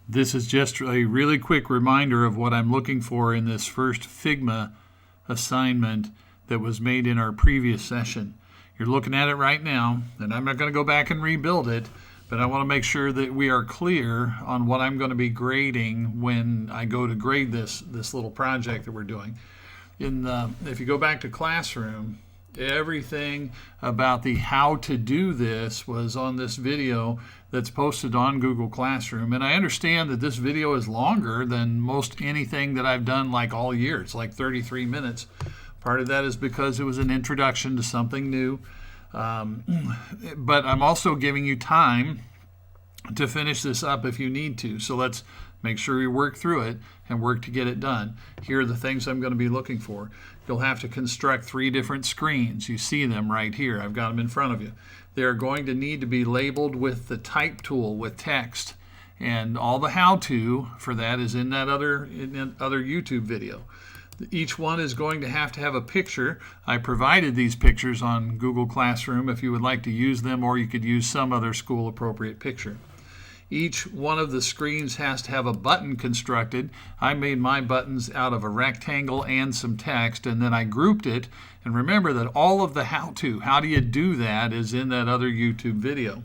This is just a really quick reminder of what I'm looking for in this first Figma assignment that was made in our previous session. You're looking at it right now, and I'm not going to go back and rebuild it, but I want to make sure that we are clear on what I'm going to be grading when I go to grade this little project that we're doing. If you go back to Classroom, everything about the how to do this was on this video that's posted on Google Classroom. And I understand that this video is longer than most anything that I've done like all year. It's like 33 minutes. Part of that is because it was an introduction to something new. But I'm also giving you time to finish this up if you need to. So let's make sure we work through it and work to get it done. Here are the things I'm going to be looking for. You'll have to construct 3 different screens. You see them right here. I've got them in front of you. They're going to need to be labeled with the type tool with text. And all the how-to for that is in that other YouTube video. Each one is going to have a picture. I provided these pictures on Google Classroom if you would like to use them, or you could use some other school appropriate picture. Each one of the screens has to have a button constructed. I made my buttons out of a rectangle and some text, and then I grouped it. And remember that all of the how do you do that, is in that other YouTube video.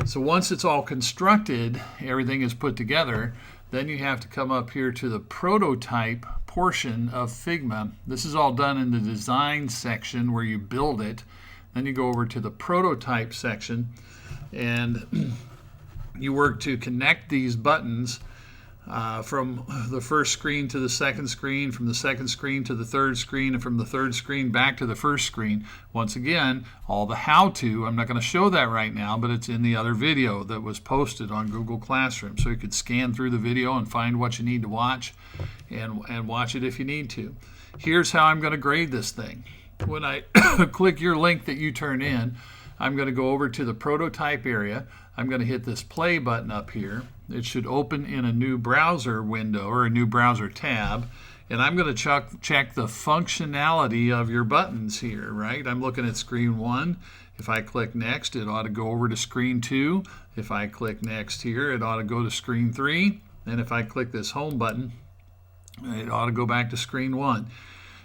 So once it's all constructed, everything is put together, then you have to come up here to the prototype portion of Figma. This is all done in the design section where you build it. Then you go over to the prototype section, and you work to connect these buttons from the first screen to the second screen, from the second screen to the third screen, and from the third screen back to the first screen. Once again, all the how-to, I'm not going to show that right now, but it's in the other video that was posted on Google Classroom. So you could scan through the video and find what you need to watch and watch it if you need to. Here's how I'm going to grade this thing. When I click your link that you turn in, I'm going to go over to the prototype area. I'm going to hit this play button up here. It should open in a new browser window or a new browser tab. And I'm going to check the functionality of your buttons here, right? I'm looking at screen 1. If I click next, it ought to go over to screen 2. If I click next here, it ought to go to screen 3. And if I click this home button, it ought to go back to screen 1.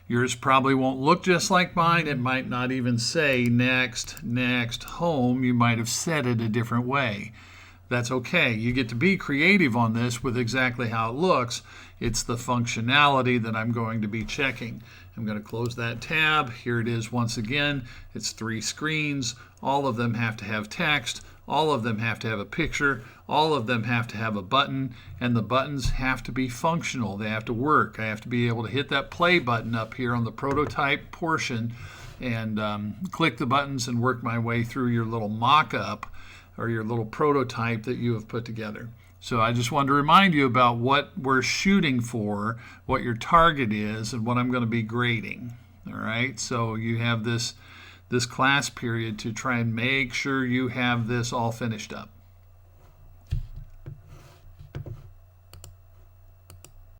Yours probably won't look just like mine. It might not even say next, next, home. You might have set it a different way. That's okay. You get to be creative on this with exactly how it looks. It's the functionality that I'm going to be checking. I'm going to close that tab. Here it is once again. It's 3 screens. All of them have to have text. All of them have to have a picture. All of them have to have a button, and the buttons have to be functional. They have to work. I have to be able to hit that play button up here on the prototype portion and click the buttons and work my way through your little mock-up or your little prototype that you have put together. So I just wanted to remind you about what we're shooting for, what your target is, and what I'm going to be grading. All right, so you have this class period to try and make sure you have this all finished up.